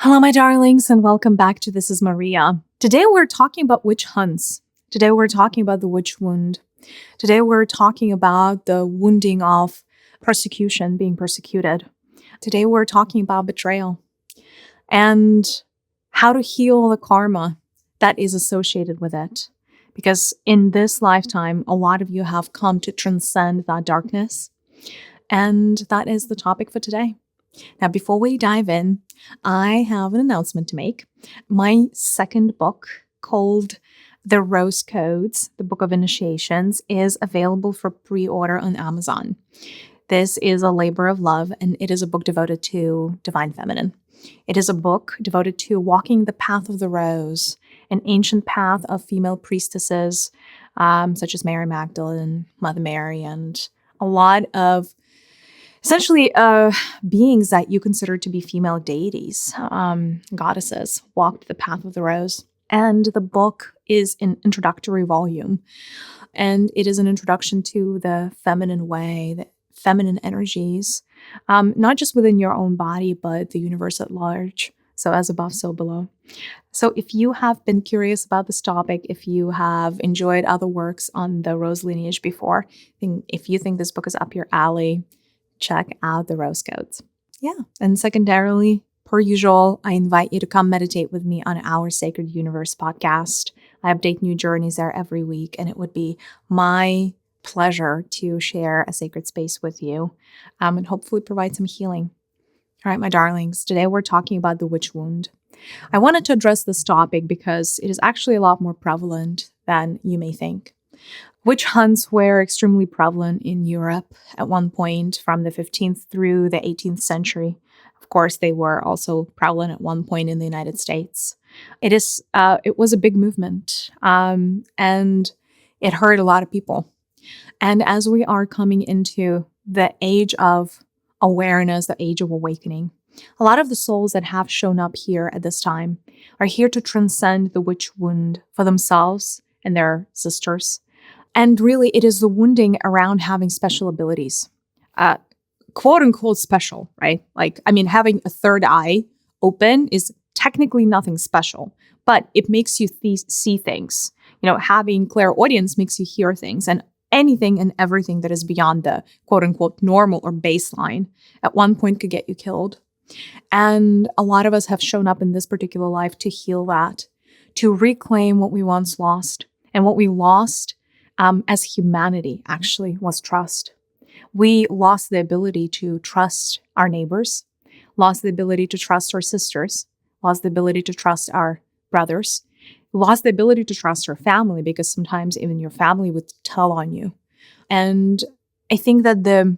Hello, my darlings, and welcome back to This is Mariya. Today we're talking about witch hunts. Today we're talking about the witch wound. Today we're talking about the wounding of persecution, being persecuted. Today we're talking about betrayal and how to heal the karma that is associated with it. Because in this lifetime, a lot of you have come to transcend that darkness. And that is the topic for today. Now, before we dive in, I have an announcement to make. My second book, called The Rose Codes, the Book of Initiations, is available for pre-order on Amazon. This is a labor of love, and it is a book devoted to Divine Feminine. It is a book devoted to walking the path of the rose, an ancient path of female priestesses, such as Mary Magdalene, Mother Mary, and a lot of essentially beings that you consider to be female deities, goddesses, walked the path of the rose. And the book is an introductory volume. And it is an introduction to the feminine way, the feminine energies, not just within your own body, but the universe at large. So as above, so below. So if you have been curious about this topic, if you have enjoyed other works on the rose lineage before, if you think this book is up your alley, check out the Rose Codes. Yeah. And secondarily, per usual, I invite you to come meditate with me on our Sacred Universe podcast. I update new journeys there every week, and it would be my pleasure to share a sacred space with you and hopefully provide some healing. All right, my darlings, today we're talking about the witch wound. I wanted to address this topic because it is actually a lot more prevalent than you may think. Witch hunts were extremely prevalent in Europe at one point from the 15th through the 18th century. Of course, they were also prevalent at one point in the United States. It was a big movement, and it hurt a lot of people. And as we are coming into the age of awareness, the age of awakening, a lot of the souls that have shown up here at this time are here to transcend the witch wound for themselves and their sisters. And really, it is the wounding around having special abilities, quote unquote special, right? Having a third eye open is technically nothing special, but it makes you see things. Having clairaudience makes you hear things, and anything and everything that is beyond the quote unquote normal or baseline at one point could get you killed. And a lot of us have shown up in this particular life to heal that, to reclaim what we once lost. And what we lost as humanity actually was trust. We lost the ability to trust our neighbors, lost the ability to trust our sisters, lost the ability to trust our brothers, lost the ability to trust our family, because sometimes even your family would tell on you. And I think that the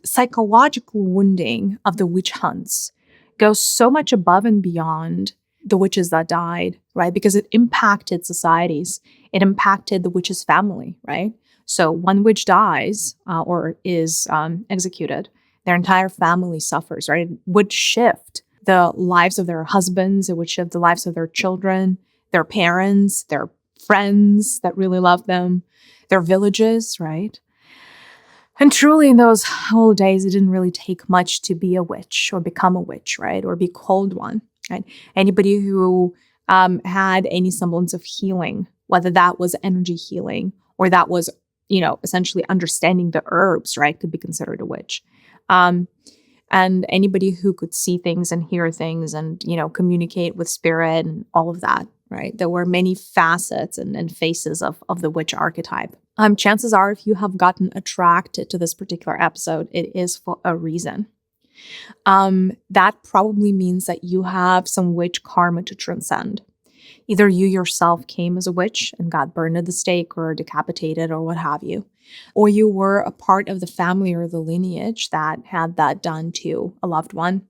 psychological wounding of the witch hunts goes so much above and beyond the witches that died, right? Because it impacted societies. It impacted the witch's family, right? So one witch dies or is executed, their entire family suffers, right? It would shift the lives of their husbands. It would shift the lives of their children, their parents, their friends that really love them, their villages, right? And truly in those old days, it didn't really take much to be a witch or become a witch, right? Or be called one, right? Anybody who had any semblance of healing, whether that was energy healing or that was, essentially understanding the herbs, right, could be considered a witch. And anybody who could see things and hear things and, communicate with spirit and all of that, right? There were many facets and faces of the witch archetype. Chances are, if you have gotten attracted to this particular episode, it is for a reason. That probably means that you have some witch karma to transcend. Either you yourself came as a witch and got burned at the stake or decapitated or what have you, or you were a part of the family or the lineage that had that done to a loved one.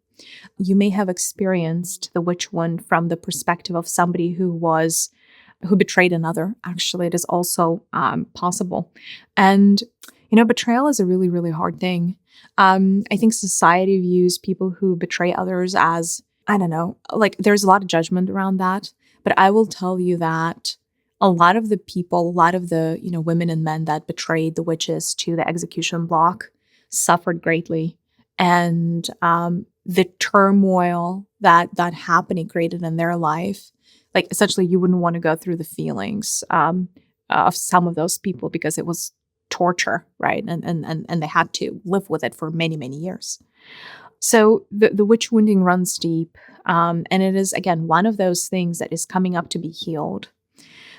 You may have experienced the witch wound from the perspective of somebody who betrayed another. Actually, it is also possible. And, betrayal is a really, really hard thing. I think society views people who betray others as, there's a lot of judgment around that. But I will tell you that a lot of the women and men that betrayed the witches to the execution block suffered greatly. And the turmoil that happening created in their life, like essentially you wouldn't want to go through the feelings of some of those people because it was torture, right? And they had to live with it for many, many years. So the witch wounding runs deep. And it is, again, one of those things that is coming up to be healed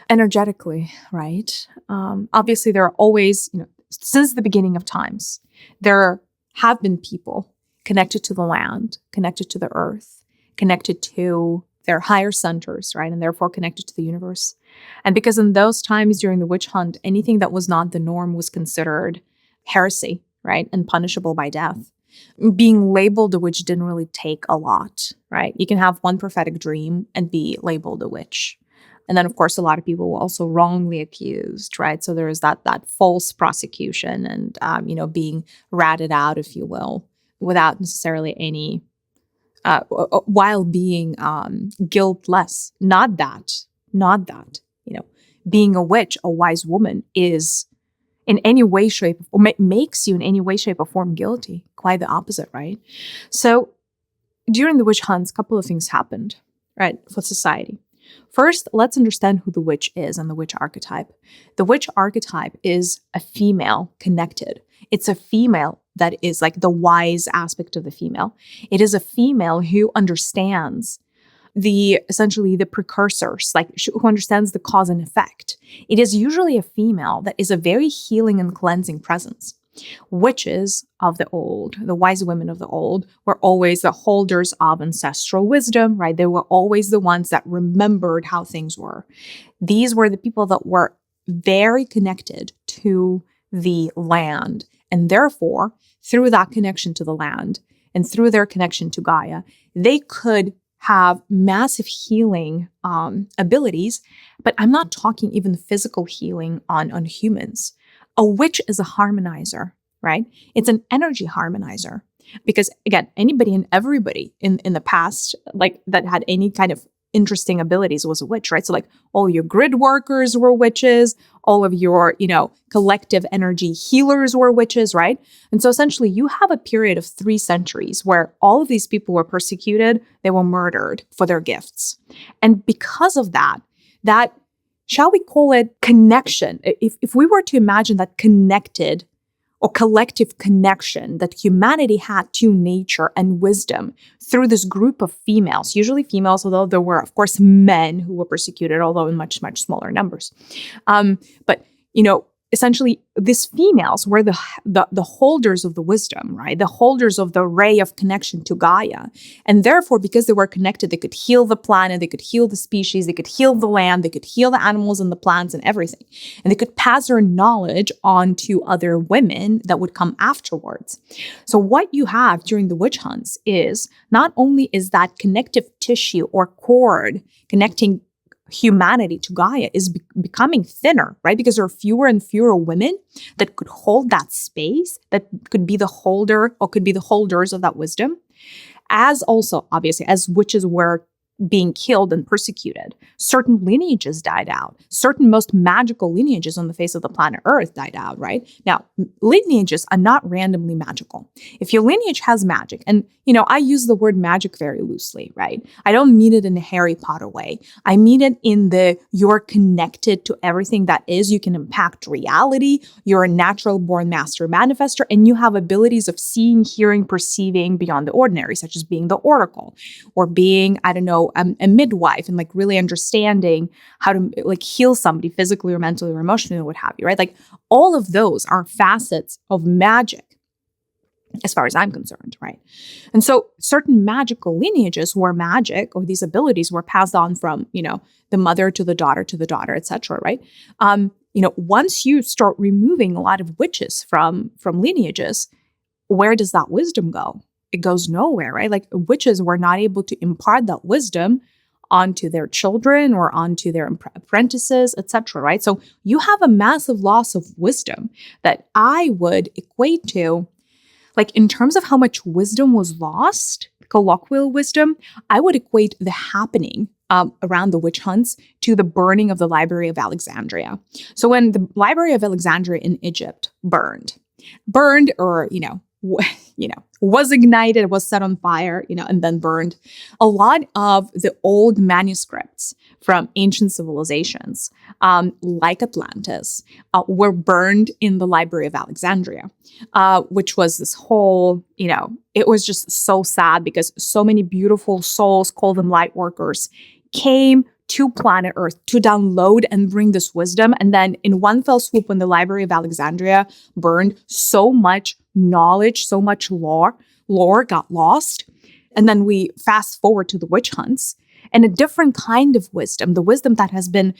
energetically, right? Obviously, there are always, since the beginning of times, there have been people connected to the land, connected to the earth, connected to their higher centers, right? And therefore connected to the universe. And because in those times during the witch hunt, anything that was not the norm was considered heresy, right? And punishable by death. Being labeled a witch didn't really take a lot, right? You can have one prophetic dream and be labeled a witch. And then, of course, a lot of people were also wrongly accused, right? So there is that false prosecution and, being ratted out, if you will, without necessarily any, while being guiltless. Not that, being a witch, a wise woman is in any way, shape, or makes you in any way, shape, or form guilty. Quite the opposite, right? So during the witch hunts, a couple of things happened, right, for society. First, let's understand who the witch is and the witch archetype. The witch archetype is a female connected. It's a female that is like the wise aspect of the female. It is a female who understands essentially the precursors, like who understands the cause and effect. It is usually a female that is a very healing and cleansing presence. Witches of the old, the wise women of the old, were always the holders of ancestral wisdom, right? They were always the ones that remembered how things were. These were the people that were very connected to the land. And therefore, through that connection to the land and through their connection to Gaia, they could have massive healing abilities. But I'm not talking even physical healing on humans. A witch is a harmonizer, right? It's an energy harmonizer. Because again, anybody and everybody in the past, like that had any kind of interesting abilities was a witch, right? So like all your grid workers were witches, all of your, collective energy healers were witches, right? And so essentially you have a period of 3 centuries where all of these people were persecuted, they were murdered for their gifts. And because of that, shall we call it connection? If we were to imagine that connected or collective connection that humanity had to nature and wisdom through this group of females, usually females, although there were, of course, men who were persecuted, although in much, much smaller numbers. But essentially, these females were the holders of the wisdom, right? The holders of the ray of connection to Gaia. And therefore, because they were connected, they could heal the planet, they could heal the species, they could heal the land, they could heal the animals and the plants and everything. And they could pass their knowledge on to other women that would come afterwards. So what you have during the witch hunts is not only is that connective tissue or cord connecting humanity to Gaia is becoming thinner, right? Because there are fewer and fewer women that could hold that space, that could be the holder or could be the holders of that wisdom. As also, obviously, as witches were being killed and persecuted, certain lineages died out. Certain most magical lineages on the face of the planet Earth died out, right? Now, lineages are not randomly magical. If your lineage has magic, and I use the word magic very loosely, right? I don't mean it in a Harry Potter way. I mean it in you're connected to everything that is. You can impact reality. You're a natural born master manifester, and you have abilities of seeing, hearing, perceiving beyond the ordinary, such as being the oracle or being, a midwife and really understanding how to heal somebody physically or mentally or emotionally or what have you, right? Like all of those are facets of magic as far as I'm concerned, right? And so certain magical lineages where magic or these abilities were passed on from, the mother to the daughter, etc., right? Once you start removing a lot of witches from lineages, where does that wisdom go? It goes nowhere, right? Like witches were not able to impart that wisdom onto their children or onto their apprentices, etc., right? So you have a massive loss of wisdom that I would equate to, in terms of how much wisdom was lost, colloquial wisdom, I would equate the happening around the witch hunts to the burning of the Library of Alexandria. So when the Library of Alexandria in Egypt burned or, was ignited, was set on fire, and then burned. A lot of the old manuscripts from ancient civilizations, like Atlantis, were burned in the Library of Alexandria, which was this whole, it was just so sad because so many beautiful souls, call them light workers, came to planet Earth to download and bring this wisdom. And then in one fell swoop, when the Library of Alexandria burned, so much knowledge, so much lore got lost. And then we fast forward to the witch hunts and a different kind of wisdom, the wisdom that has been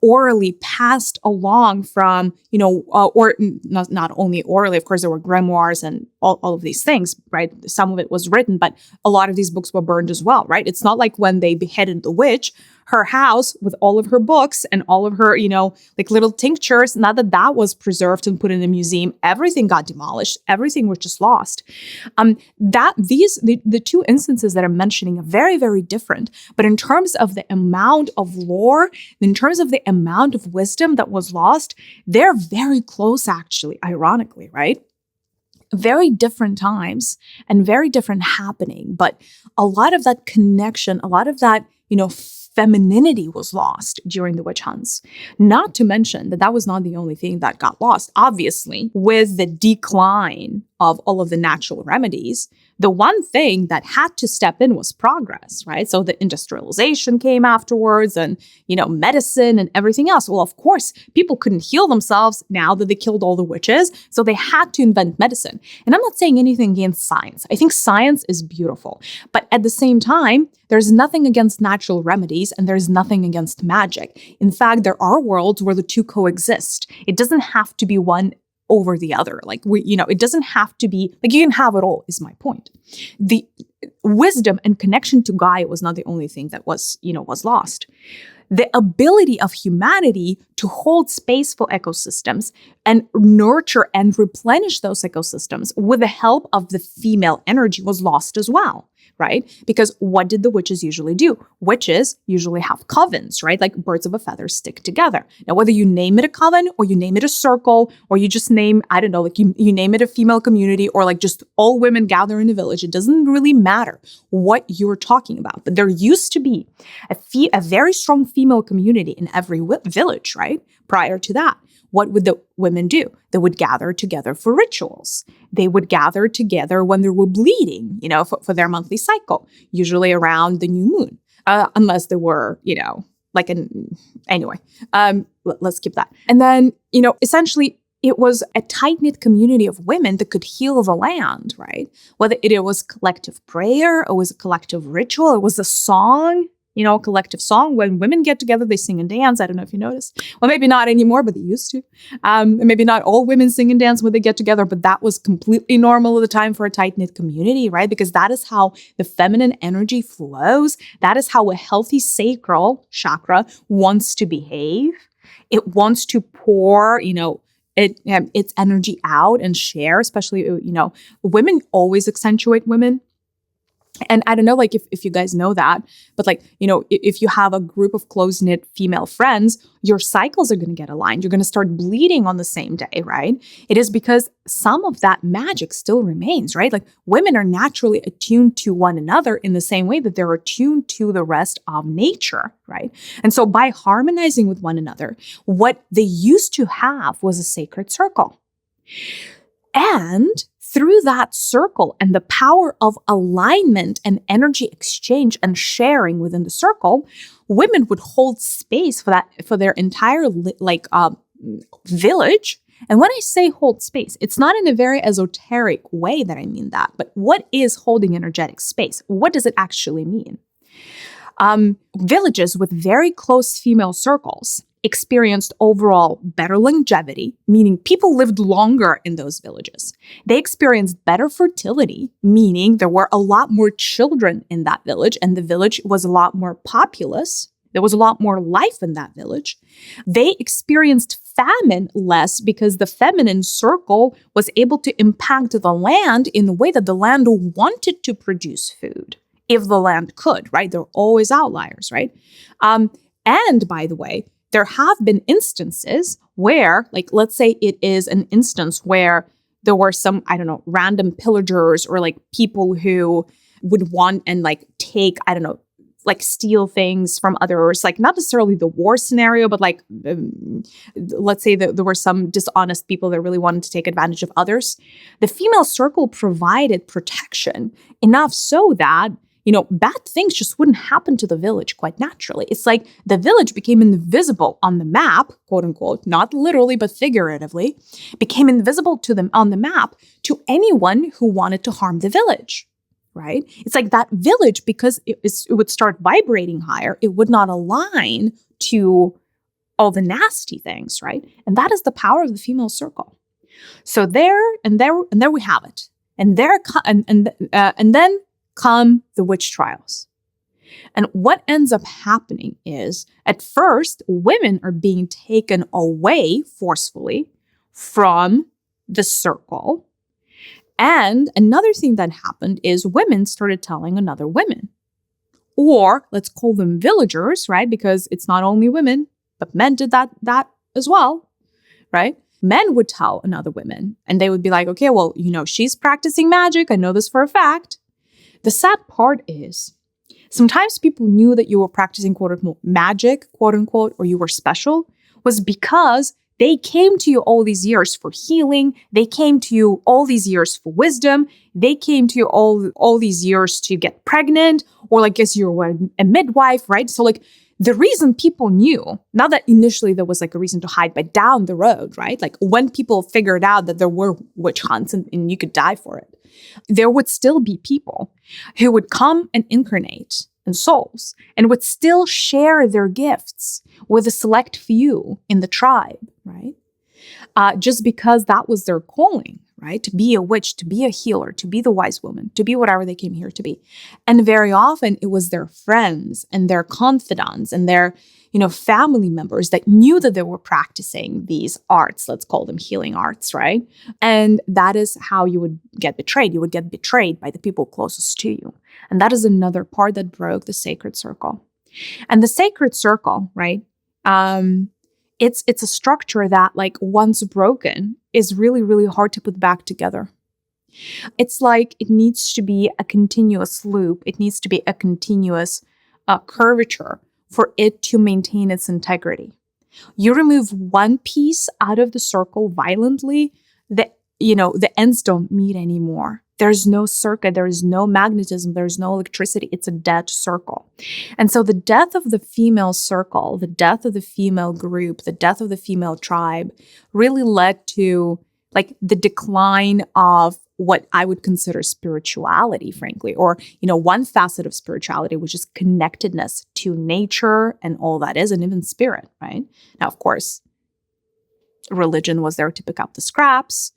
orally passed along from, or not only orally, of course, there were grimoires and all of these things, right? Some of it was written, but a lot of these books were burned as well, right? It's not like when they beheaded the witch, her house with all of her books and all of her, little tinctures, not that was preserved and put in a museum. Everything got demolished. Everything was just lost. The two instances that I'm mentioning are very, very different. But in terms of the amount of lore, in terms of the amount of wisdom that was lost, they're very close, actually, ironically, right? Very different times and very different happening. But a lot of that connection, a lot of that, femininity was lost during the witch hunts. Not to mention that was not the only thing that got lost. Obviously, with the decline of all of the natural remedies, the one thing that had to step in was progress, right? So the industrialization came afterwards and, medicine and everything else. Well, of course, people couldn't heal themselves now that they killed all the witches. So they had to invent medicine. And I'm not saying anything against science. I think science is beautiful. But at the same time, there's nothing against natural remedies and there's nothing against magic. In fact, there are worlds where the two coexist. It doesn't have to be one over the other. It doesn't have to be, you can have it all, is my point. The wisdom and connection to Gaia was not the only thing that was lost. The ability of humanity to hold space for ecosystems and nurture and replenish those ecosystems with the help of the female energy was lost as well. Right? Because what did the witches usually do? Witches usually have covens, right? Like birds of a feather stick together. Now, whether you name it a coven or you name it a circle or you just name, I don't know, you name it a female community or just all women gather in a village, it doesn't really matter what you're talking about. But there used to be a very strong female community in every village, right? Prior to that. What would the women do? They would gather together for rituals. They would gather together when they were bleeding, for their monthly cycle, usually around the new moon, unless they were, anyway, let's skip that. And then, essentially, it was a tight-knit community of women that could heal the land, right? Whether it was collective prayer, or was a collective ritual, it was a song, a collective song. When women get together, they sing and dance. I don't know if you noticed. Well, maybe not anymore, but they used to. And maybe not all women sing and dance when they get together, but that was completely normal at the time for a tight-knit community, right? Because that is how the feminine energy flows. That is how a healthy sacral chakra wants to behave. It wants to pour, its energy out and share, especially, women always accentuate women. And I don't know, if you guys know that, but if you have a group of close-knit female friends, your cycles are going to get aligned. You're going to start bleeding on the same day, right? It is because some of that magic still remains, right? Women are naturally attuned to one another in the same way that they're attuned to the rest of nature, right? And so by harmonizing with one another, what they used to have was a sacred circle. And through that circle and the power of alignment and energy exchange and sharing within the circle, women would hold space for their entire village. And when I say hold space, it's not in a very esoteric way that I mean that, but what is holding energetic space? What does it actually mean? Villages with very close female circles experienced overall better longevity, meaning people lived longer in those villages. They experienced better fertility, meaning there were a lot more children in that village, and the village was a lot more populous. There was a lot more life in that village. They experienced famine less because the feminine circle was able to impact the land in the way that the land wanted to produce food, if the land could, right? There are always outliers, right? And by the way, there have been instances where, let's say it is an instance where there were some, I don't know, random pillagers or like people who would want and like take, I don't know, like steal things from others, like not necessarily the war scenario, but like, let's say that there were some dishonest people that really wanted to take advantage of others. The female circle provided protection enough so that, bad things just wouldn't happen to the village quite naturally. It's like the village became invisible on the map, quote unquote, not literally, but figuratively, became invisible to them on the map to anyone who wanted to harm the village. Right? It's like that village, because it would start vibrating higher, it would not align to all the nasty things, right? And that is the power of the female circle. So there we have it. And then come the witch trials. And what ends up happening is, at first, women are being taken away forcefully from the circle. And another thing that happened is women started telling another women, or let's call them villagers, right? Because it's not only women, but men did that as well, right? Men would tell another women, and they would be like, okay, well, she's practicing magic. I know this for a fact. The sad part is sometimes people knew that you were practicing quote unquote magic, quote unquote, or you were special, was because they came to you all these years for healing. They came to you all these years for wisdom. They came to you all these years to get pregnant, or like, guess you were a midwife, right? So like the reason people knew, not that initially there was like a reason to hide, but down the road, right? Like when people figured out that there were witch hunts and you could die for it, there would still be people who would come and incarnate in souls and would still share their gifts with a select few in the tribe, right? Just because that was their calling, right? To be a witch, to be a healer, to be the wise woman, to be whatever they came here to be. And very often it was their friends and their confidants and their, family members that knew that they were practicing these arts, let's call them healing arts, right? And that is how you would get betrayed. You would get betrayed by the people closest to you. And that is another part that broke the sacred circle. And the sacred circle, right? It's a structure that, like, once broken, is really, really hard to put back together. It's like it needs to be a continuous loop. It needs to be a continuous curvature for it to maintain its integrity. You remove one piece out of the circle violently, the ends don't meet anymore. There's no circuit, there is no magnetism, there's no electricity. It's a dead circle. And so the death of the female circle, the death of the female group, the death of the female tribe really led to like the decline of what I would consider spirituality, frankly, or, one facet of spirituality, which is connectedness to nature and all that is, and even spirit, right? Now, of course, religion was there to pick up the scraps,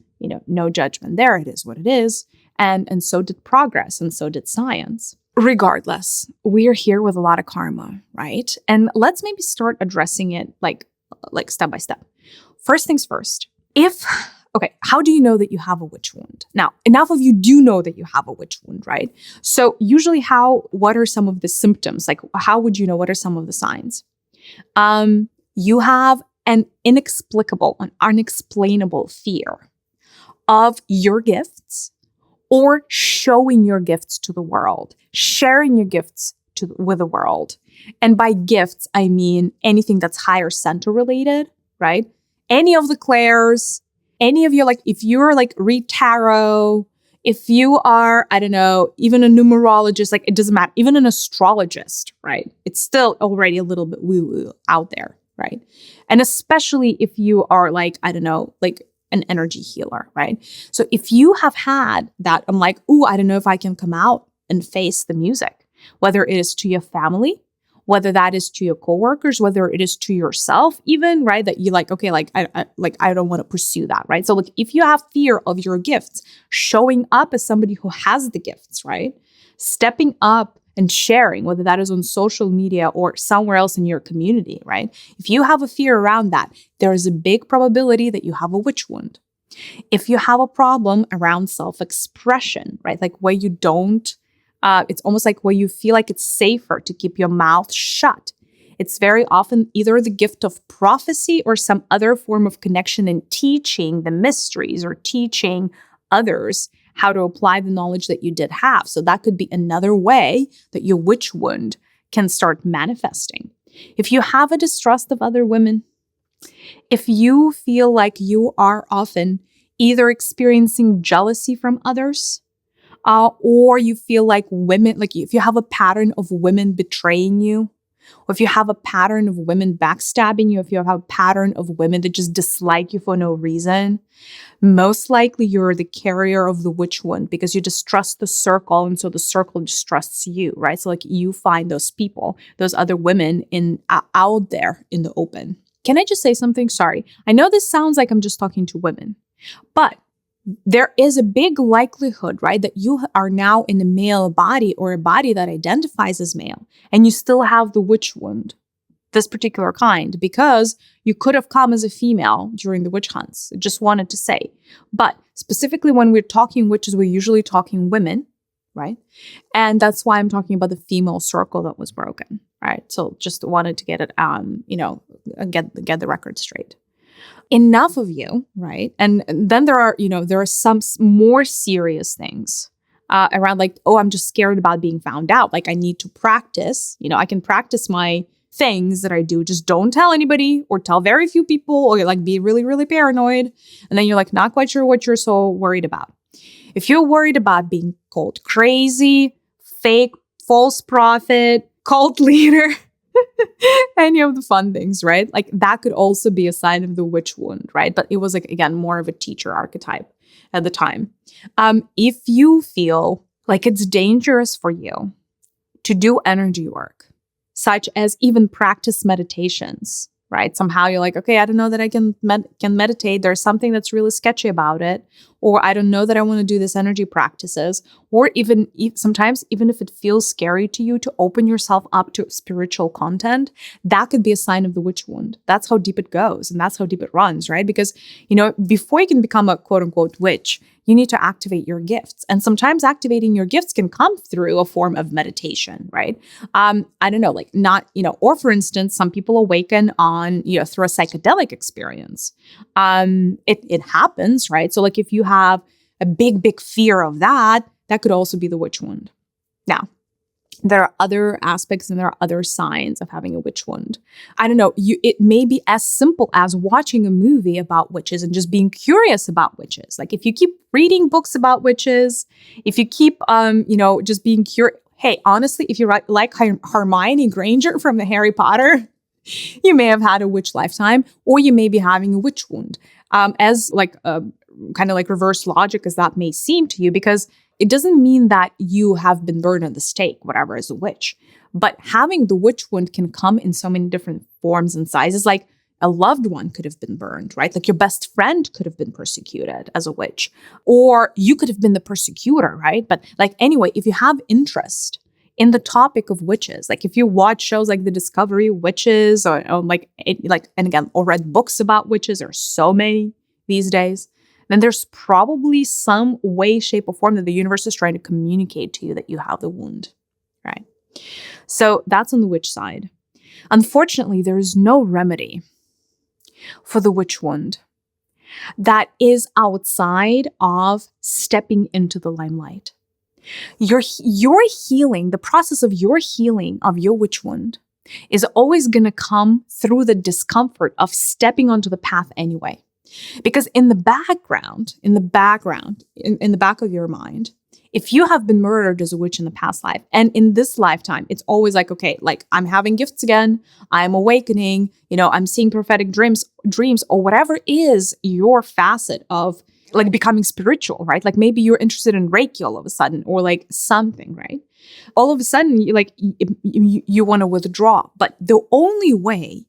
no judgment there. It is what it is. And so did progress, and so did science. Regardless, we are here with a lot of karma, right? And let's maybe start addressing it like step by step. First things first. How do you know that you have a witch wound? Now, enough of you do know that you have a witch wound, right? So usually what are some of the symptoms? Like, how would you know? What are some of the signs? You have an inexplicable, an unexplainable fear of your gifts, or showing your gifts to the world, sharing your gifts with the world. And by gifts, I mean anything that's higher center related, right? Any of the clairs, any of your, like, if you're like read tarot, if you are, I don't know, even a numerologist, like it doesn't matter, even an astrologist, right? It's still already a little bit woo-woo out there, right? And especially if you are like, I don't know, like an energy healer, right? So if you have had that, I'm like, ooh, I don't know if I can come out and face the music, whether it is to your family, whether that is to your coworkers, whether it is to yourself even, right? That you like, okay, I don't want to pursue that, right? So like if you have fear of your gifts, showing up as somebody who has the gifts, right? Stepping up and sharing, whether that is on social media or somewhere else in your community, right? If you have a fear around that, there is a big probability that you have a witch wound. If you have a problem around self-expression, right? Like where you don't, it's almost like where you feel like it's safer to keep your mouth shut It's very often either the gift of prophecy or some other form of connection in teaching the mysteries or teaching others how to apply the knowledge that you did have. So that could be another way that your witch wound can start manifesting. If you have a distrust of other women, if you feel like you are often either experiencing jealousy from others, or you feel like women, like if you have a pattern of women betraying you, or if you have a pattern of women backstabbing you, if you have a pattern of women that just dislike you for no reason, most likely you're the carrier of the witch wound because you distrust the circle, and so the circle distrusts you, right? So like you find those people, those other women out there in the open. Can I just say something? Sorry. I know this sounds like I'm just talking to women, but there is a big likelihood, right, that you are now in a male body or a body that identifies as male, and you still have the witch wound, this particular kind, because you could have come as a female during the witch hunts. I just wanted to say. But specifically when we're talking witches, we're usually talking women, right? And that's why I'm talking about the female circle that was broken, right? So just wanted to get it, get the record straight. Enough of you, right? And then there are some more serious things around like, oh, I'm just scared about being found out. Like I need to practice, I can practice my things that I do. Just don't tell anybody or tell very few people or like be really, really paranoid. And then you're like, not quite sure what you're so worried about. If you're worried about being called crazy, fake, false prophet, cult leader, any of the fun things, right? Like that could also be a sign of the witch wound, right? But it was like, again, more of a teacher archetype at the time. If you feel like it's dangerous for you to do energy work, such as even practice meditations, right? Somehow you're like, okay, I don't know that I can meditate. There's something that's really sketchy about it. Or I don't know that I want to do this energy practices. Or even sometimes, even if it feels scary to you to open yourself up to spiritual content, that could be a sign of the witch wound. That's how deep it goes. And that's how deep it runs, right? Because, before you can become a quote unquote witch, you need to activate your gifts. And sometimes activating your gifts can come through a form of meditation, right? I don't know, like not, or for instance, some people awaken on, through a psychedelic experience. It happens, right? So like if you have a big fear of that could also be the witch wound. Now, there are other aspects and there are other signs of having a witch wound. I don't know, it may be as simple as watching a movie about witches and just being curious about witches. Like if you keep reading books about witches, if you keep, just being curious. Hey, honestly, if you like Hermione Granger from the Harry Potter, you may have had a witch lifetime, or you may be having a witch wound. As like kind of like reverse logic as that may seem to you, because it doesn't mean that you have been burned at the stake, whatever, as a witch. But having the witch wound can come in so many different forms and sizes. Like a loved one could have been burned, right? Like your best friend could have been persecuted as a witch, or you could have been the persecutor, right? But like anyway, if you have interest in the topic of witches, like if you watch shows like The Discovery Witches, or and again, or read books about witches, there are so many these days, then there's probably some way, shape, or form that the universe is trying to communicate to you that you have the wound, right? So that's on the witch side. Unfortunately, there is no remedy for the witch wound that is outside of stepping into the limelight. Your healing, the process of your healing of your witch wound is always going to come through the discomfort of stepping onto the path anyway. Because in the background, in the back of your mind, if you have been murdered as a witch in the past life, and in this lifetime, it's always like, okay, like I'm having gifts again, I'm awakening, I'm seeing prophetic dreams, or whatever is your facet of like becoming spiritual, right? Like maybe you're interested in Reiki all of a sudden, or like something, right? All of a sudden, you want to withdraw. But the only way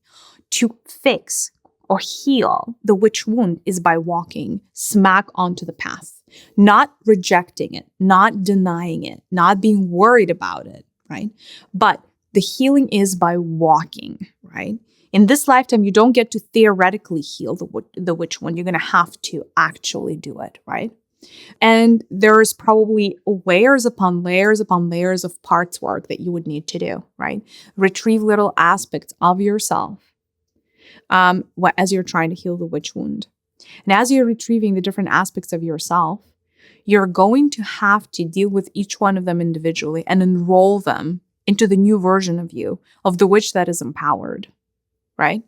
to fix or heal the witch wound is by walking smack onto the path, not rejecting it, not denying it, not being worried about it, right? But the healing is by walking, right? In this lifetime, you don't get to theoretically heal the witch wound. You're going to have to actually do it, right? And there's probably layers upon layers upon layers of parts work that you would need to do, right? Retrieve little aspects of yourself as you're trying to heal the witch wound. And as you're retrieving the different aspects of yourself, you're going to have to deal with each one of them individually and enroll them into the new version of you, of the witch that is empowered, right?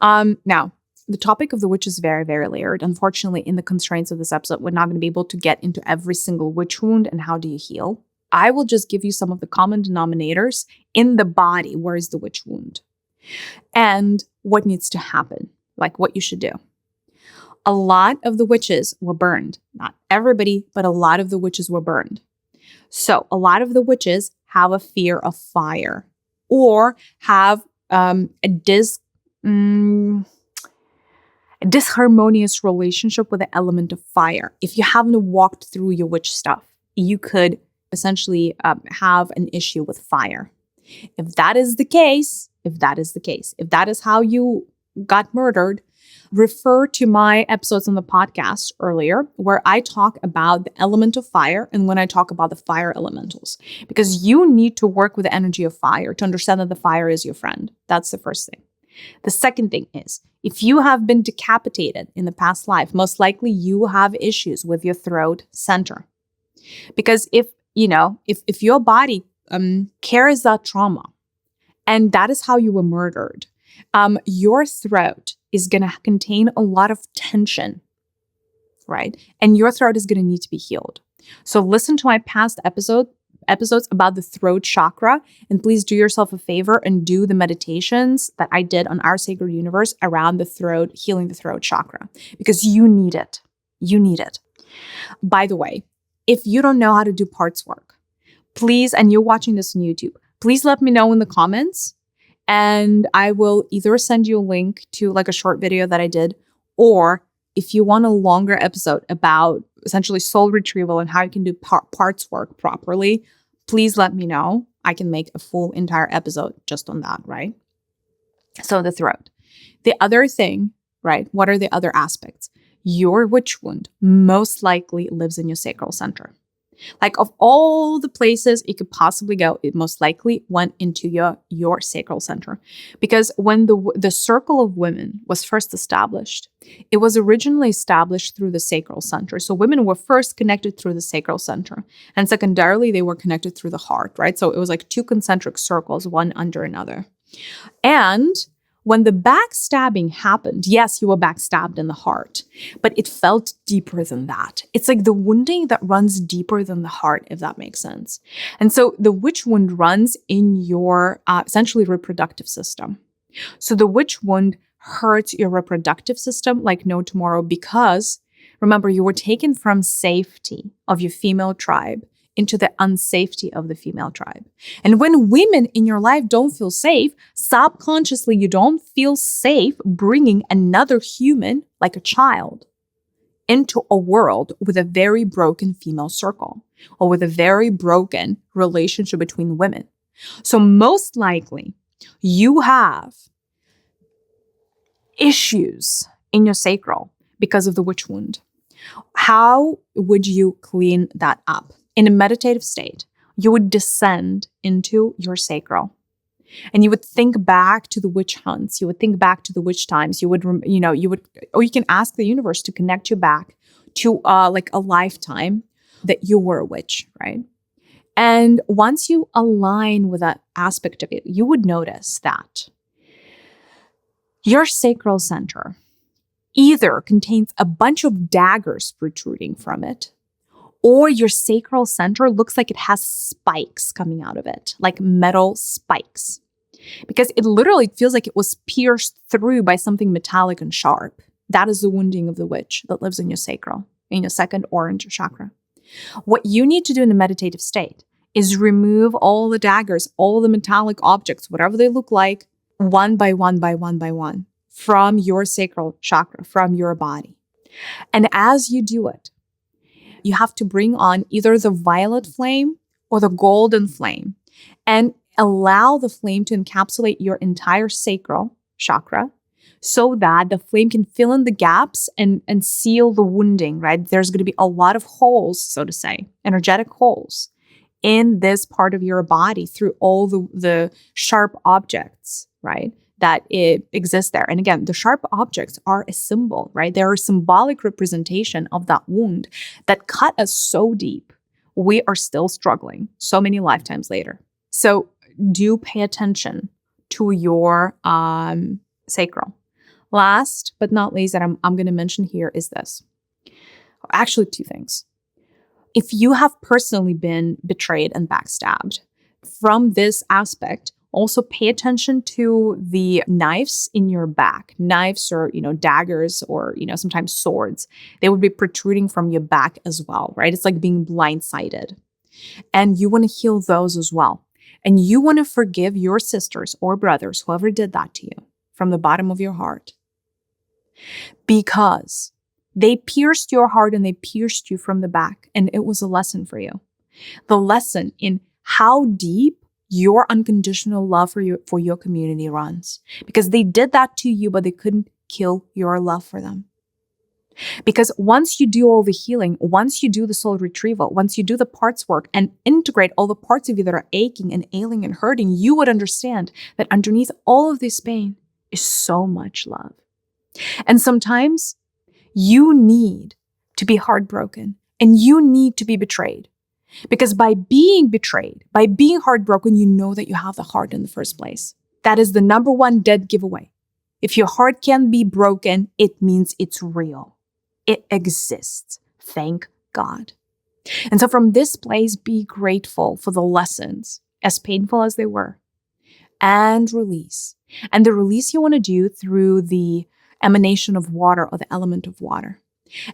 Now, the topic of the witch is very, very layered. Unfortunately, in the constraints of this episode, we're not going to be able to get into every single witch wound and how do you heal. I will just give you some of the common denominators in the body. Where is the witch wound? And what needs to happen, like what you should do. A lot of the witches were burned. Not everybody, but a lot of the witches were burned. So a lot of the witches have a fear of fire or have a disharmonious relationship with the element of fire. If you haven't walked through your witch stuff, you could essentially have an issue with fire. If that is the case, if that is how you got murdered, refer to my episodes on the podcast earlier where I talk about the element of fire and when I talk about the fire elementals, because you need to work with the energy of fire to understand that the fire is your friend. That's the first thing. The second thing is, if you have been decapitated in the past life, most likely you have issues with your throat center. Because if your body carries that trauma and that is how you were murdered, your throat is going to contain a lot of tension, right? And your throat is going to need to be healed. So listen to my past episodes about the throat chakra, and please do yourself a favor and do the meditations that I did on Our Sacred Universe around the throat, healing the throat chakra, because you need it. You need it. By the way, if you don't know how to do parts work, please, and you're watching this on YouTube, please let me know in the comments, and I will either send you a link to like a short video that I did, or if you want a longer episode about essentially soul retrieval and how you can do parts work properly, please let me know. I can make a full entire episode just on that, right? So the throat. The other thing, right? What are the other aspects? Your witch wound most likely lives in your sacral center. Like of all the places it could possibly go, it most likely went into your sacral center. Because when the circle of women was first established, it was originally established through the sacral center. So women were first connected through the sacral center. And secondarily, they were connected through the heart, right? So it was like two concentric circles, one under another. And when the backstabbing happened, yes, you were backstabbed in the heart, but it felt deeper than that. It's like the wounding that runs deeper than the heart, if that makes sense. And so the witch wound runs in your essentially reproductive system. So the witch wound hurts your reproductive system like no tomorrow because, remember, you were taken from safety of your female tribe into the unsafety of the female tribe. And when women in your life don't feel safe, subconsciously you don't feel safe bringing another human, like a child, into a world with a very broken female circle or with a very broken relationship between women. So most likely you have issues in your sacral because of the witch wound. How would you clean that up? In a meditative state, you would descend into your sacral and you would think back to the witch hunts. You would think back to the witch times. Or you can ask the universe to connect you back to like a lifetime that you were a witch, right? And once you align with that aspect of it, you would notice that your sacral center either contains a bunch of daggers protruding from it, or your sacral center looks like it has spikes coming out of it, like metal spikes. Because it literally feels like it was pierced through by something metallic and sharp. That is the wounding of the witch that lives in your sacral, in your second orange chakra. What you need to do in a meditative state is remove all the daggers, all the metallic objects, whatever they look like, one by one by one by one, from your sacral chakra, from your body. And as you do it, you have to bring on either the violet flame or the golden flame and allow the flame to encapsulate your entire sacral chakra so that the flame can fill in the gaps and seal the wounding, right? There's going to be a lot of holes, so to say, energetic holes in this part of your body through all the sharp objects, right? That it exists there. And again, the sharp objects are a symbol, right? They're a symbolic representation of that wound that cut us so deep. We are still struggling so many lifetimes later. So do pay attention to your sacral. Last but not least that I'm going to mention here is this. Actually, two things. If you have personally been betrayed and backstabbed, from this aspect, also pay attention to the knives in your back. Knives or, daggers or, sometimes swords. They would be protruding from your back as well, right? It's like being blindsided. And you want to heal those as well. And you want to forgive your sisters or brothers, whoever did that to you, from the bottom of your heart. Because they pierced your heart and they pierced you from the back. And it was a lesson for you. The lesson in how deep your unconditional love for your community runs. Because they did that to you, but they couldn't kill your love for them. Because once you do all the healing, once you do the soul retrieval, once you do the parts work and integrate all the parts of you that are aching and ailing and hurting, you would understand that underneath all of this pain is so much love. And sometimes you need to be heartbroken and you need to be betrayed. Because by being betrayed, by being heartbroken, you know that you have the heart in the first place. That is the number one dead giveaway. If your heart can be broken, it means it's real. It exists. Thank God. And so from this place, be grateful for the lessons, as painful as they were, and release. And the release you want to do through the emanation of water or the element of water.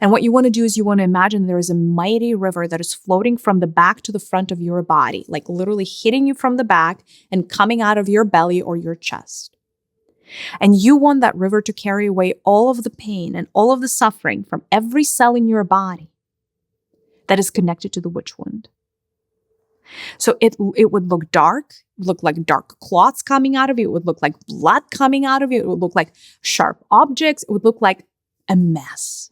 And what you want to do is you want to imagine there is a mighty river that is floating from the back to the front of your body, like literally hitting you from the back and coming out of your belly or your chest. And you want that river to carry away all of the pain and all of the suffering from every cell in your body that is connected to the witch wound. So it would look dark, look like dark clots coming out of you. It would look like blood coming out of you. It would look like sharp objects. It would look like a mess.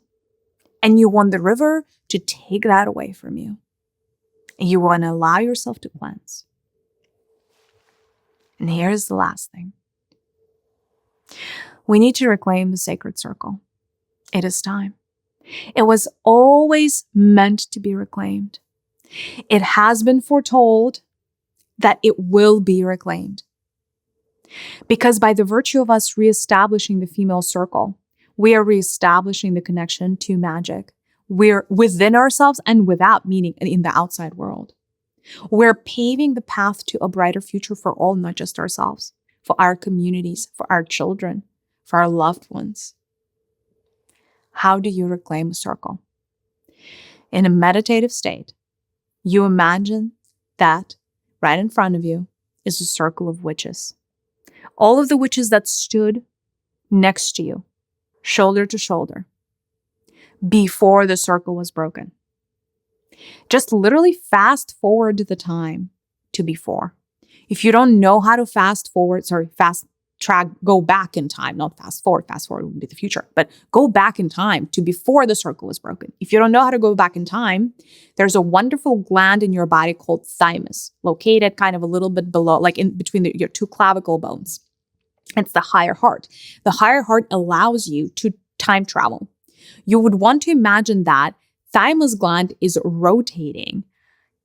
And you want the river to take that away from you. And you want to allow yourself to cleanse. And here's the last thing. We need to reclaim the sacred circle. It is time. It was always meant to be reclaimed. It has been foretold that it will be reclaimed. Because by the virtue of us reestablishing the female circle, we are reestablishing the connection to magic. We're within ourselves and without, meaning in the outside world. We're paving the path to a brighter future for all, not just ourselves, for our communities, for our children, for our loved ones. How do you reclaim a circle? In a meditative state, you imagine that right in front of you is a circle of witches. All of the witches that stood next to you, shoulder to shoulder, before the circle was broken. Just literally fast forward the time to before. If you don't know how to go back in time, not fast forward would be the future, but go back in time to before the circle was broken. If you don't know how to go back in time, there's a wonderful gland in your body called thymus, located kind of a little bit below, like in between your two clavicle bones. It's the higher heart. The higher heart allows you to time travel. You would want to imagine that thymus gland is rotating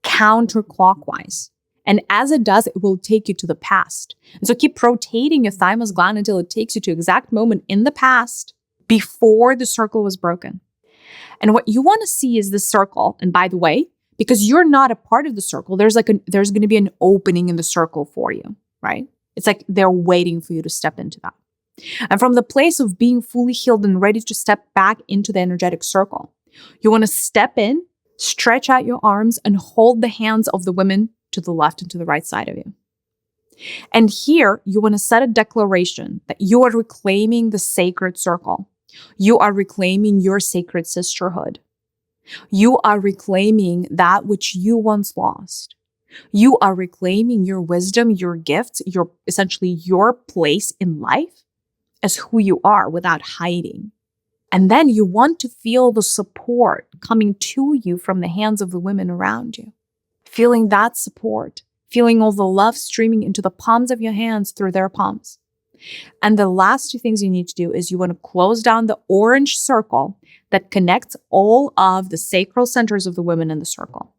counterclockwise. And as it does, it will take you to the past. And so keep rotating your thymus gland until it takes you to exact moment in the past before the circle was broken. And what you want to see is this circle. And by the way, because you're not a part of the circle, there's going to be an opening in the circle for you, right? It's like they're waiting for you to step into that. And from the place of being fully healed and ready to step back into the energetic circle, you want to step in, stretch out your arms, and hold the hands of the women to the left and to the right side of you. And here, you want to set a declaration that you are reclaiming the sacred circle. You are reclaiming your sacred sisterhood. You are reclaiming that which you once lost. You are reclaiming your wisdom, your gifts, essentially your place in life as who you are without hiding. And then you want to feel the support coming to you from the hands of the women around you. Feeling that support, feeling all the love streaming into the palms of your hands through their palms. And the last two things you need to do is you want to close down the orange circle that connects all of the sacral centers of the women in the circle.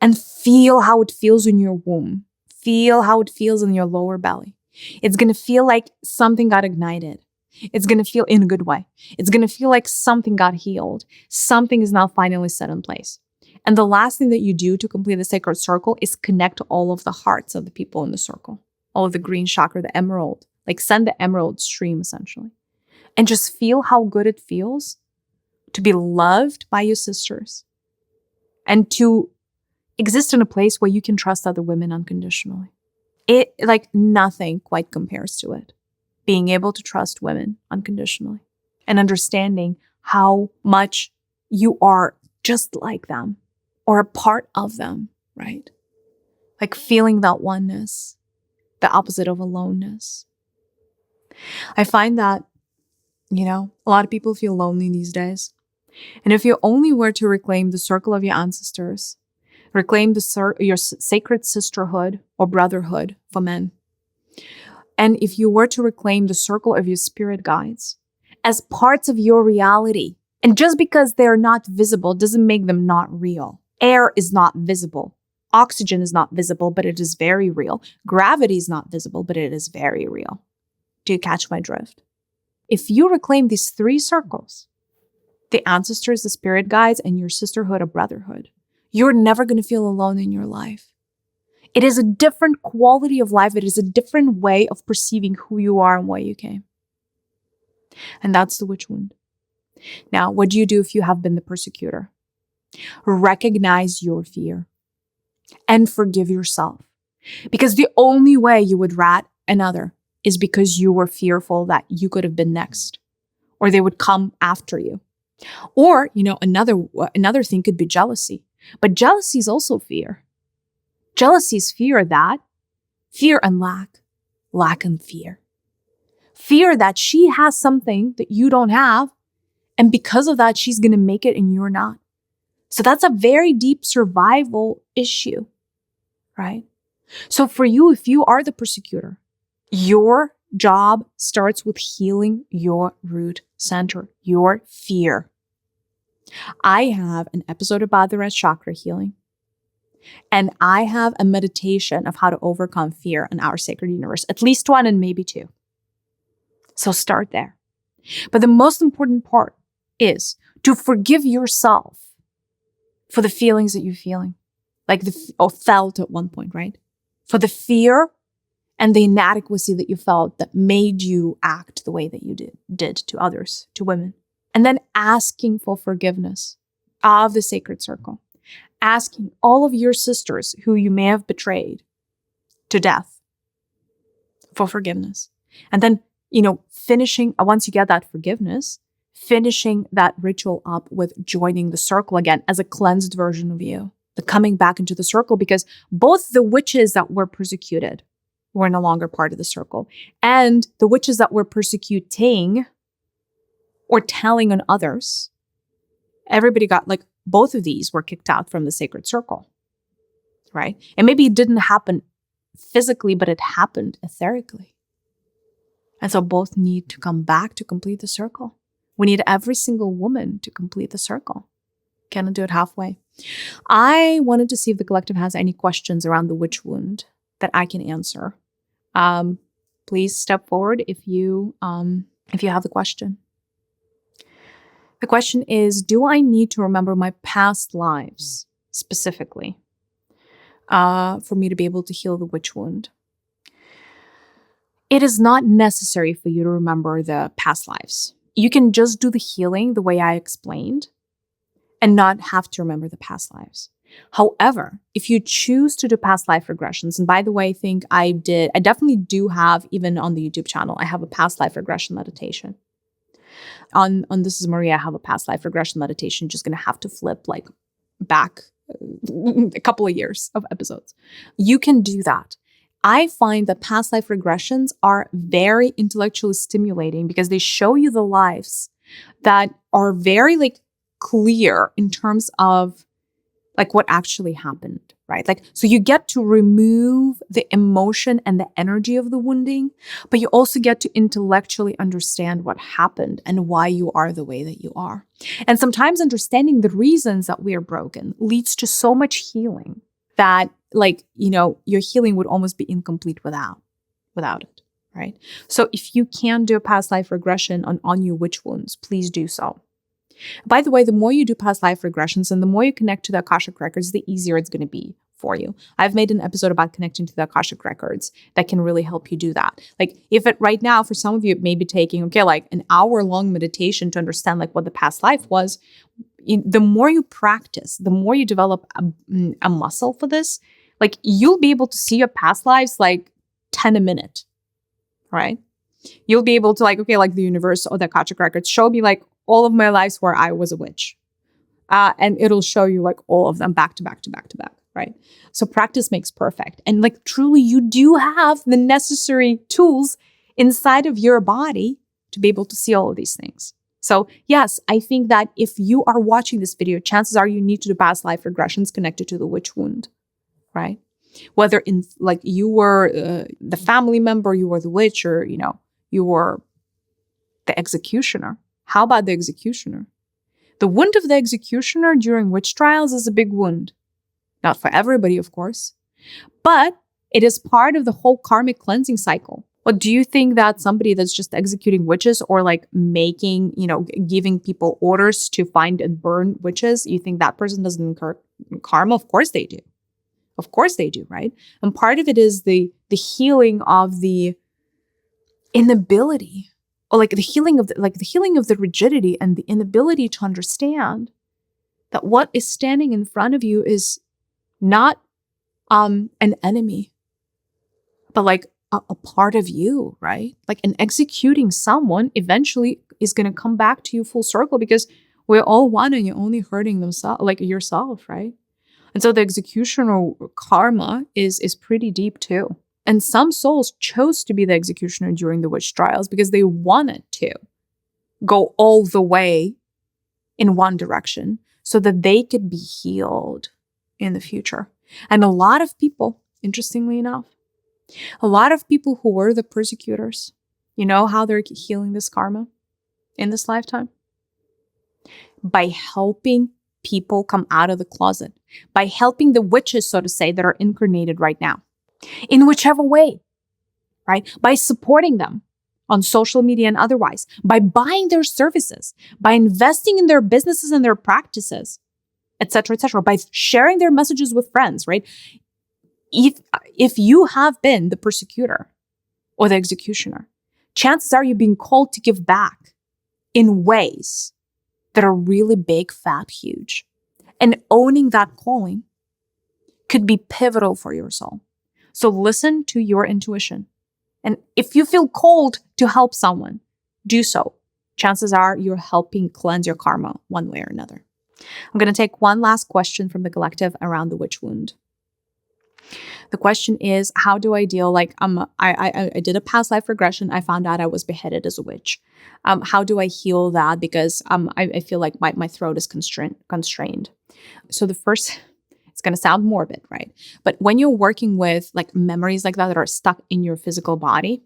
And feel how it feels in your womb. Feel how it feels in your lower belly. It's going to feel like something got ignited. It's going to feel in a good way. It's going to feel like something got healed. Something is now finally set in place. And the last thing that you do to complete the sacred circle is connect all of the hearts of the people in the circle. All of the green chakra, the emerald. Like send the emerald stream essentially. And just feel how good it feels to be loved by your sisters. And to exist in a place where you can trust other women unconditionally. It, like, nothing quite compares to it. Being able to trust women unconditionally and understanding how much you are just like them or a part of them, right? Like feeling that oneness, the opposite of aloneness. I find that, a lot of people feel lonely these days. And if you only were to reclaim the circle of your ancestors, reclaim your sacred sisterhood or brotherhood for men, and if you were to reclaim the circle of your spirit guides as parts of your reality, and just because they're not visible doesn't make them not real. Air is not visible. Oxygen is not visible, but it is very real. Gravity is not visible, but it is very real. Do you catch my drift? If you reclaim these three circles, the ancestors, the spirit guides, and your sisterhood or brotherhood, you're never going to feel alone in your life. It is a different quality of life. It is a different way of perceiving who you are and why you came. And that's the witch wound. Now, what do you do if you have been the persecutor? Recognize your fear and forgive yourself. Because the only way you would rat another is because you were fearful that you could have been next, or they would come after you. Or, another thing could be jealousy. But jealousy is also fear. Jealousy is fear and lack and fear. Fear that she has something that you don't have, and because of that, she's going to make it and you're not. So that's a very deep survival issue, right? So for you, if you are the persecutor, your job starts with healing your root center, your fear. I have an episode about the red chakra healing. And I have a meditation of how to overcome fear in our sacred universe, at least one and maybe two. So start there. But the most important part is to forgive yourself for the feelings that you're feeling, or felt at one point, right? For the fear and the inadequacy that you felt that made you act the way that you did to others, to women. And then asking for forgiveness of the sacred circle. Asking all of your sisters who you may have betrayed to death for forgiveness. And then, finishing, once you get that forgiveness, finishing that ritual up with joining the circle again as a cleansed version of you. The coming back into the circle, because both the witches that were persecuted were no longer part of the circle. And the witches that were persecuting or telling on others, everybody got, both of these were kicked out from the sacred circle, right? And maybe it didn't happen physically, but it happened etherically. And so both need to come back to complete the circle. We need every single woman to complete the circle. Cannot do it halfway. I wanted to see if the collective has any questions around the witch wound that I can answer. Please step forward if you have the question. The question is, do I need to remember my past lives specifically for me to be able to heal the witch wound? It is not necessary for you to remember the past lives. You can just do the healing the way I explained and not have to remember the past lives. However, if you choose to do past life regressions, and by the way, I definitely do have, even on the YouTube channel, I have a past life regression meditation. On This is Mariya, I have a past life regression meditation, just going to have to flip back a couple of years of episodes. You can do that. I find that past life regressions are very intellectually stimulating because they show you the lives that are very like clear in terms of like what actually happened, right? Like, so you get to remove the emotion and the energy of the wounding, but you also get to intellectually understand what happened and why you are the way that you are. And sometimes understanding the reasons that we are broken leads to so much healing that, like, you know, your healing would almost be incomplete without it, right? So if you can do a past life regression on your witch wounds, please do so. By the way, the more you do past life regressions and the more you connect to the Akashic records, the easier it's going to be for you. I've made an episode about connecting to the Akashic records that can really help you do that. Like if it right now, for some of you, it may be taking, like an hour-long meditation to understand like what the past life was. The more you practice, the more you develop a muscle for this, like you'll be able to see your past lives like 10 a minute, right? You'll be able to like the universe or the Akashic records show me like all of my lives where I was a witch. And it'll show you like all of them back to back to back to back, right? So practice makes perfect. And like truly you do have the necessary tools inside of your body to be able to see all of these things. So yes, I think that if you are watching this video, chances are you need to do past life regressions connected to the witch wound, right? Whether in like you were the family member, you were the witch, or, you know, you were the executioner. How about the executioner? The wound of the executioner during witch trials is a big wound. Not for everybody, of course, but it is part of the whole karmic cleansing cycle. What do you think that somebody that's just executing witches or like making, you know, giving people orders to find and burn witches, you think that person doesn't incur karma? Of course they do. Of course they do, right? And part of it is the healing of the inability, or like the healing of the rigidity and the inability to understand that what is standing in front of you is not an enemy, but like a part of you, right? Like, and executing someone eventually is going to come back to you full circle because we're all one and you're only hurting yourself, right? And so the executioner karma is pretty deep too. And some souls chose to be the executioner during the witch trials because they wanted to go all the way in one direction so that they could be healed in the future. And a lot of people, interestingly enough, a lot of people who were the persecutors, you know how they're healing this karma in this lifetime? By helping people come out of the closet, by helping the witches, so to say, that are incarnated right now. In whichever way, right? By supporting them on social media and otherwise, by buying their services, by investing in their businesses and their practices, etc., by sharing their messages with friends, right? If you have been the persecutor or the executioner, chances are you're being called to give back in ways that are really big, fat, huge. And owning that calling could be pivotal for your soul. So listen to your intuition. And if you feel called to help someone, do so. Chances are you're helping cleanse your karma one way or another. I'm going to take one last question from the collective around the witch wound. The question is, how do I deal? I did a past life regression. I found out I was beheaded as a witch. How do I heal that? Because I feel like my throat is constrained. So the first, it's going to sound morbid, right? But when you're working with like memories like that are stuck in your physical body,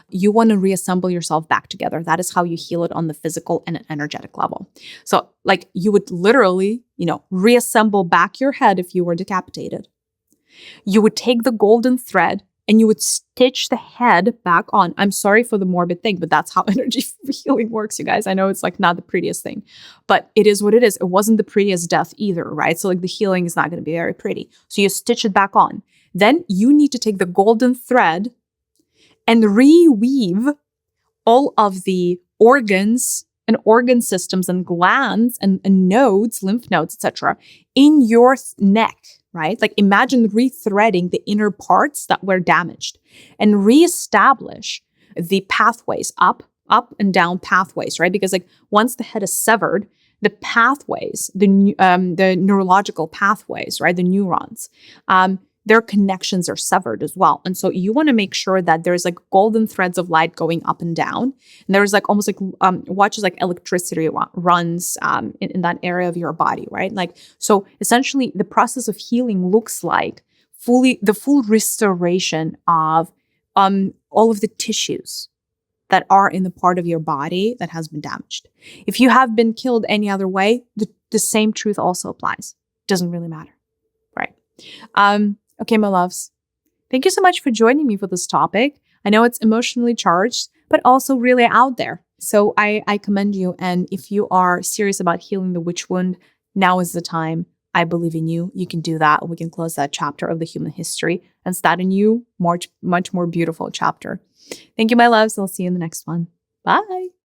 you want to reassemble yourself back together. That is how you heal it on the physical and an energetic level. So like you would literally, reassemble back your head if you were decapitated. You would take the golden thread and you would stitch the head back on. I'm sorry for the morbid thing, but that's how energy healing works, you guys. I know it's like not the prettiest thing, but it is what it is. It wasn't the prettiest death either, right? So like the healing is not going to be very pretty. So you stitch it back on. Then you need to take the golden thread and reweave all of the organs and organ systems and glands and nodes, lymph nodes, etc., in your neck. Right? Like imagine rethreading the inner parts that were damaged and reestablish the pathways up and down pathways, right? Because like once the head is severed, the pathways, the neurological pathways, right? The neurons, their connections are severed as well. And so you want to make sure that there's like golden threads of light going up and down. And there's like almost like watches like electricity runs in that area of your body, right? Like, so essentially the process of healing looks like the full restoration of all of the tissues that are in the part of your body that has been damaged. If you have been killed any other way, the same truth also applies. Doesn't really matter, right? Okay, my loves. Thank you so much for joining me for this topic. I know it's emotionally charged, but also really out there. So I commend you. And if you are serious about healing the witch wound, now is the time. I believe in you. You can do that. We can close that chapter of the human history and start a new, much more beautiful chapter. Thank you, my loves. I'll see you in the next one. Bye.